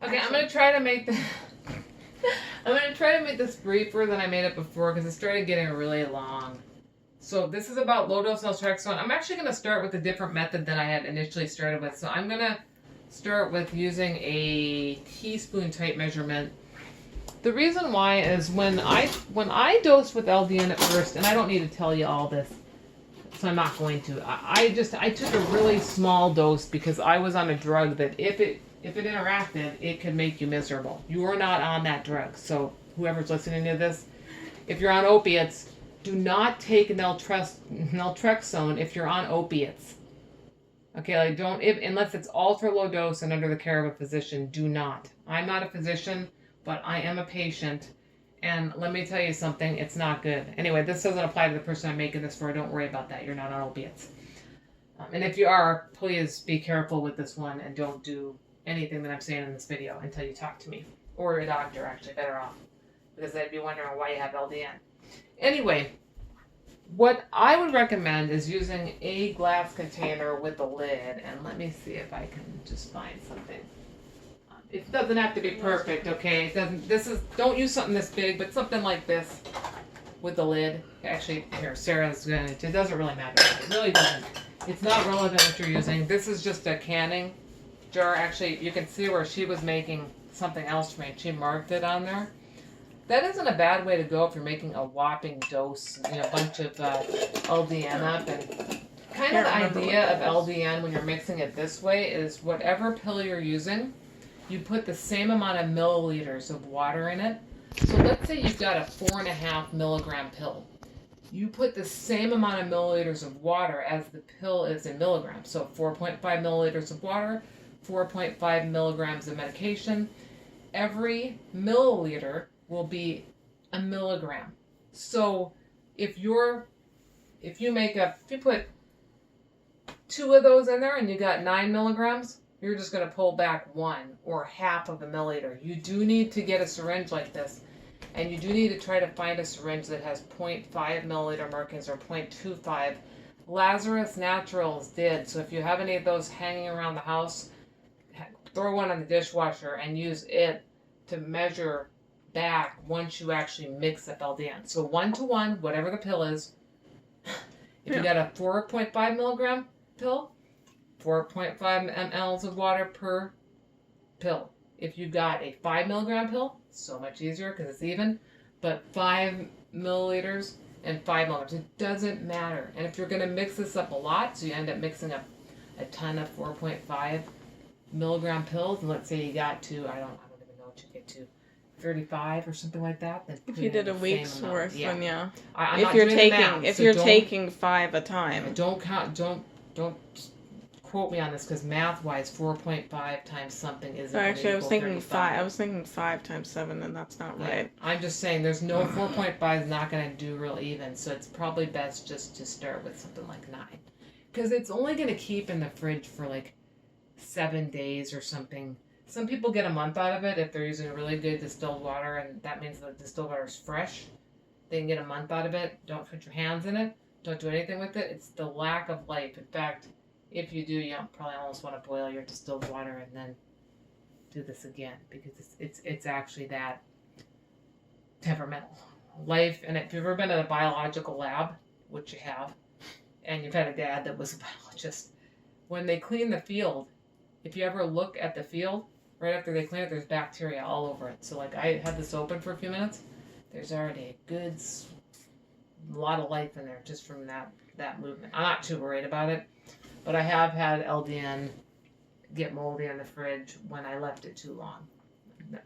Okay, I'm gonna try to make the. I'm gonna try to make this briefer than I made it before because it started getting really long. So this is about low dose naltrexone. I'm actually gonna start with a different method than I had initially started with. So I'm gonna start with using a teaspoon type measurement. The reason why is when I dosed with LDN at first, and I don't need to tell you all this, so I'm not going to. I took a really small dose because I was on a drug that if it interacted, it could make you miserable. You are not on that drug. So whoever's listening to this, if you're on opiates, do not take naltrexone if you're on opiates. Okay, like don't unless it's ultra low dose and under the care of a physician. Do not. I'm not a physician, but I am a patient, and let me tell you something. It's not good. Anyway, this doesn't apply to the person I'm making this for. Don't worry about that. You're not on opiates. And if you are, please be careful with this one and don't do anything that I'm saying in this video until you talk to me or a doctor. Actually, better off, because they'd be wondering why you have LDN. Anyway, what I would recommend is using a glass container with a lid, and let me see if I can just find something. It doesn't have to be perfect, okay? It doesn't. Don't use something this big, but something like this with the lid. Actually, here, Sarah's gonna. It doesn't really matter. It really doesn't. It's not relevant what you're using. This is just a canning jar. Actually, you can see where she was making something else for me. She marked it on there. That isn't a bad way to go if you're making a whopping dose, a bunch of LDN up. And kind of the idea of LDN when you're mixing it this way is whatever pill you're using, you put the same amount of milliliters of water in it. So let's say you've got a 4.5 milligram pill. You put the same amount of milliliters of water as the pill is in milligrams. So 4.5 milliliters of water, 4.5 milligrams of medication. Every milliliter will be a milligram. So if you put 2 of those in there and you got 9 milligrams, you're just going to pull back 1 or half of a milliliter. You do need to get a syringe like this, and you do need to try to find a syringe that has 0.5 milliliter mercuries or 0.25. Lazarus Naturals did. So if you have any of those hanging around the house, throw one on the dishwasher and use it to measure back once you actually mix up LDN. So 1-to-1, whatever the pill is. If you got a 4.5 milligram pill, 4.5 mLs of water per pill. If you've got a 5 milligram pill, so much easier because it's even, but 5 milliliters and 5 milligrams. It doesn't matter. And if you're going to mix this up a lot, so you end up mixing up a ton of 4.5 milligram pills, and let's say you got to, I don't even know what you get to, 35 or something like that. Then if you did a week's worth, then yeah. I'm if not you're doing taking, the math, if so you're taking 5 a time, don't count. Don't quote me on this because math-wise, 4.5 times something isn't. actually, I was thinking 35. 5. I was thinking 5 times 7, and that's not right. I'm just saying, there's no 4.5 is not going to do real even, so it's probably best just to start with something like 9, because it's only going to keep in the fridge for like 7 days or something. Some people get a month out of it if they're using really good distilled water, and that means the distilled water is fresh. They can get a month out of it. Don't put your hands in it. Don't do anything with it. It's the lack of life. In fact, if you do, you probably almost want to boil your distilled water and then do this again, because it's actually that temperamental. Life, and if you've ever been at a biological lab, which you have, and you've had a dad that was a biologist, when they clean the field, if you ever look at the field, right after they clean it, there's bacteria all over it. So like I had this open for a few minutes, there's already a good lot of life in there just from that movement. I'm not too worried about it, but I have had LDN get moldy in the fridge when I left it too long.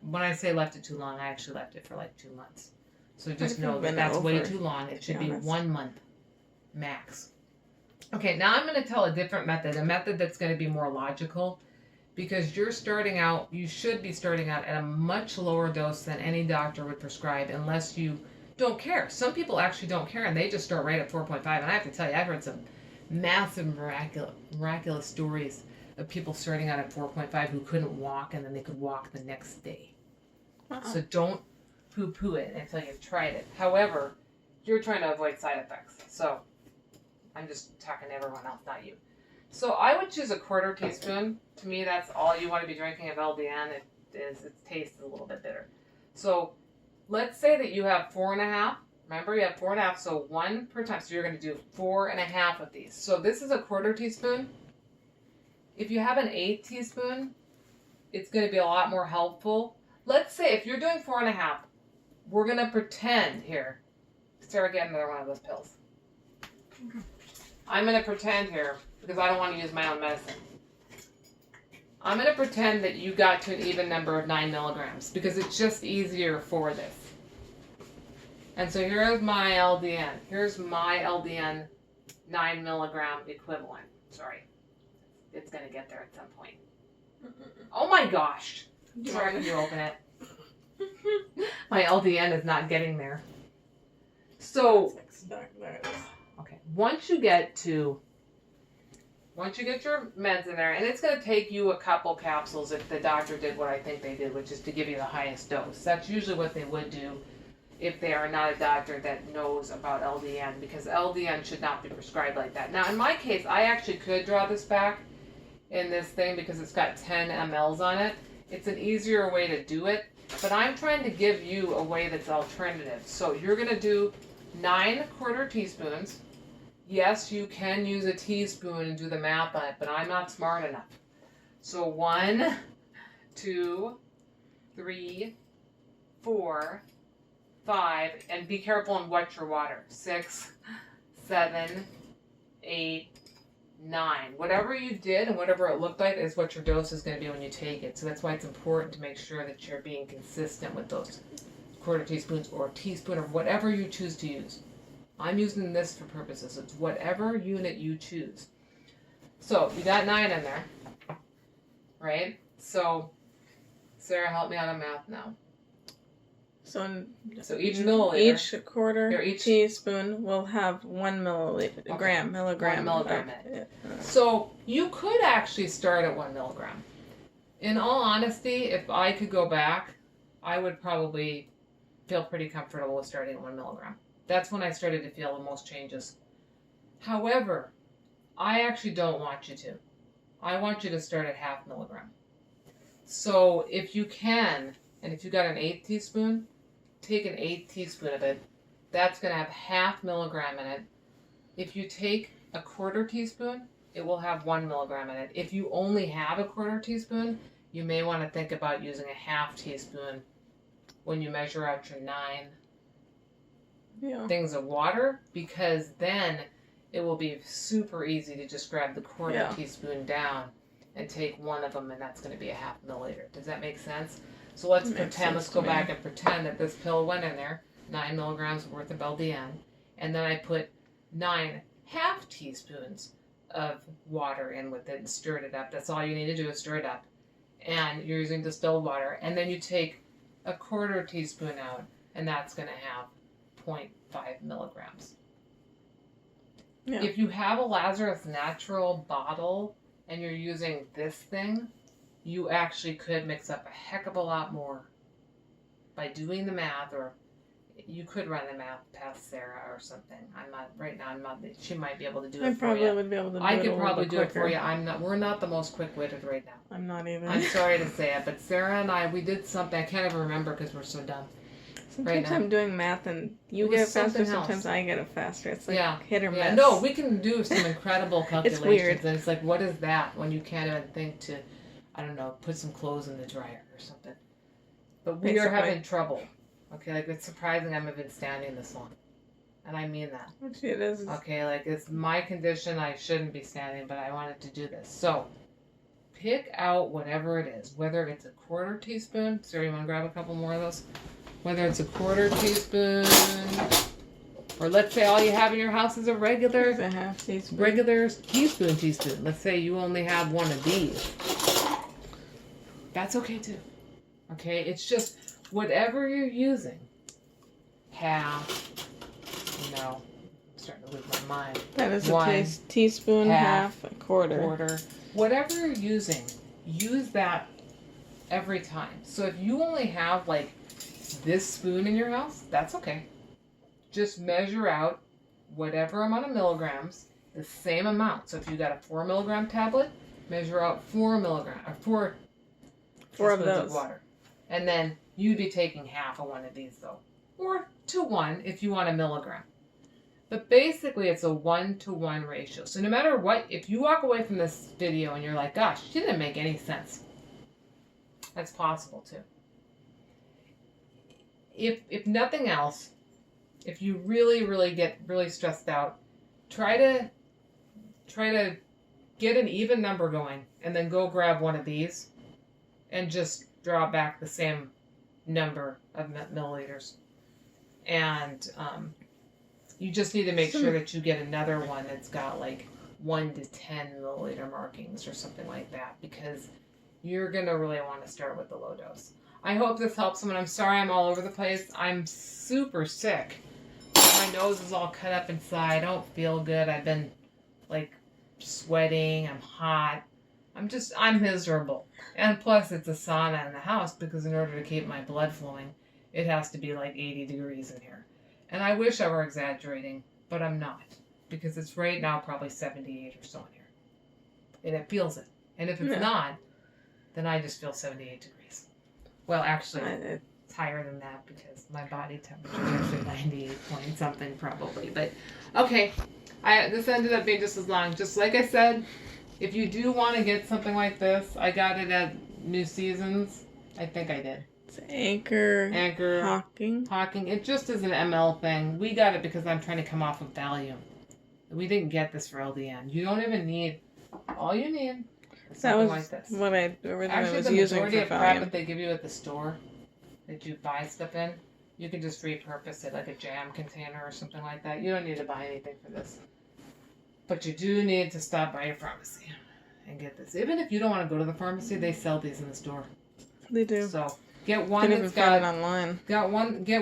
When I say left it too long, I actually left it for like 2 months. So just know that that's way too long. It should be 1 month max. Okay, now I'm going to tell a different method, a method that's going to be more logical, because you're starting out, you should be starting out at a much lower dose than any doctor would prescribe unless you don't care. Some people actually don't care and they just start right at 4.5. And I have to tell you, I've heard some massive miraculous stories of people starting out at 4.5 who couldn't walk and then they could walk the next day. Wow. So don't poo-poo it until you've tried it. However, you're trying to avoid side effects. So I'm just talking to everyone else, not you. So I would choose a 1/4 teaspoon. To me, that's all you want to be drinking of LDN. is its taste is a little bit bitter. So let's say that you have 4.5. Remember, you have 4.5, so 1 per time. So you're going to do 4.5 of these. So this is a 1/4 teaspoon. If you have an 1/8 teaspoon, it's going to be a lot more helpful. Let's say if you're doing 4.5, we're going to pretend here. Sarah, get another one of those pills. I'm going to pretend here, because I don't want to use my own medicine. I'm going to pretend that you got to an even number of 9 milligrams, because it's just easier for this. And so here's my LDN. Here's my LDN 9 milligram equivalent. Sorry. It's going to get there at some point. Oh my gosh. Sorry, can you open it? My LDN is not getting there. So, okay. Once you get your meds in there, and it's going to take you a couple capsules if the doctor did what I think they did, which is to give you the highest dose. That's usually what they would do if they are not a doctor that knows about LDN, because LDN should not be prescribed like that. Now, in my case, I actually could draw this back in this thing because it's got 10 mLs on it. It's an easier way to do it, but I'm trying to give you a way that's alternative. So you're going to do 9 1/4 teaspoons. Yes, you can use a teaspoon and do the math on it, but I'm not smart enough. So 1, 2, 3, 4, 5, and be careful and wet your water. 6, 7, 8, 9. Whatever you did and whatever it looked like is what your dose is going to be when you take it. So that's why it's important to make sure that you're being consistent with those 1/4 teaspoons or a teaspoon or whatever you choose to use. I'm using this for purposes. It's whatever unit you choose. So you got 9 in there, right? So Sarah, help me out on math now. So each milliliter, each 1/4 teaspoon will have 1 milliliter, okay. milligram. 1 milligram in it. So you could actually start at 1 milligram. In all honesty, if I could go back, I would probably feel pretty comfortable with starting at 1 milligram. That's when I started to feel the most changes. However, I actually don't want you to. I want you to start at 1/2 milligram. So if you can, and if you got an 1/8 teaspoon, take an 1/8 teaspoon of it. That's going to have 1/2 milligram in it. If you take a 1/4 teaspoon, it will have 1 milligram in it. If you only have a 1/4 teaspoon, you may want to think about using a 1/2 teaspoon when you measure out your 9 things of water, because then it will be super easy to just grab the 1/4 teaspoon down and take one of them, and that's going to be a 1/2 milliliter. Does that make sense? So let's pretend, let's go back and pretend that this pill went in there, 9 milligrams worth of LDN, and then I put 9 1/2 teaspoons of water in with it and stirred it up. That's all you need to do is stir it up. And you're using distilled water. And then you take a 1/4 teaspoon out, and that's going to have 0.5 milligrams. Yeah. If you have a Lazarus Natural bottle and you're using this thing, you actually could mix up a heck of a lot more by doing the math, or you could run the math past Sarah or something. She might be able to do it for you. I probably would be able to do it. I could probably do it for you. We're not the most quick-witted right now. I'm not either. I'm sorry to say it, but Sarah and I, we did something. I can't even remember because we're so dumb. Sometimes I'm doing math and you get it faster, sometimes I get it faster. It's like hit or miss. Yeah, no, we can do some incredible calculations. It's weird. And it's like, what is that when you can't even think to, I don't know, put some clothes in the dryer or something. But we are having trouble. Okay, like it's surprising I'm even standing this long. And I mean that. Actually, it is. Okay, like it's my condition, I shouldn't be standing, but I wanted to do this. So, pick out whatever it is, whether it's a 1/4 teaspoon. Sarah, you want to grab a couple more of those? Whether it's a 1/4 teaspoon, or let's say all you have in your house is a regular, a 1/2 teaspoon. Regular teaspoon. Let's say you only have one of these. That's okay too. Okay, it's just whatever you're using. I'm starting to lose my mind. That is a teaspoon, 1/2, a 1/4. 1/4. Whatever you're using, use that every time. So if you only have like this spoon in your house, that's okay. Just measure out whatever amount of milligrams, the same amount. So if you got a 4 milligram tablet, measure out 4 milligrams, or 4 teaspoons of of water. And then you'd be taking half of one of these, though. Or to 1 if you want a milligram. But basically, it's a 1-to-1 ratio. So no matter what, if you walk away from this video and you're like, gosh, she didn't make any sense. That's possible, too. If nothing else, if you really get really stressed out, try to get an even number going and then go grab one of these and just draw back the same number of milliliters. And you just need to make sure that you get another one that's got like 1 to 10 milliliter markings or something like that, because you're going to really want to start with the low dose. I hope this helps someone. I'm sorry I'm all over the place. I'm super sick. My nose is all cut up inside. I don't feel good. I've been like sweating. I'm hot. I'm miserable. And plus it's a sauna in the house because in order to keep my blood flowing, it has to be like 80 degrees in here. And I wish I were exaggerating, but I'm not, because it's right now probably 78 or so in here. And it feels it. And if it's not, then I just feel 78 degrees. Well, actually, it's higher than that because my body temperature is actually 98 point something probably. But, okay, this ended up being just as long. Just like I said, if you do want to get something like this, I got it at New Seasons. I think I did. It's Anchor. Hawking. It just is an ML thing. We got it because I'm trying to come off of Valium. We didn't get this for LDN. You don't even need, all you need is something like this. What I originally was using for Valium. Actually, the majority of crap that they give you at the store, that you buy stuff in, you can just repurpose it like a jam container or something like that. You don't need to buy anything for this. But you do need to stop by your pharmacy and get this. Even if you don't want to go to the pharmacy, they sell these in the store. They do. So get one that's got it online. Get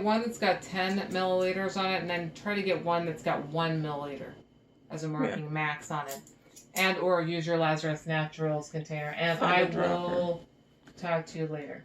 one that's got 10 milliliters on it, and then try to get one that's got 1 milliliter as a marking max on it. And or use your Lazarus Naturals container. And I will talk to you later.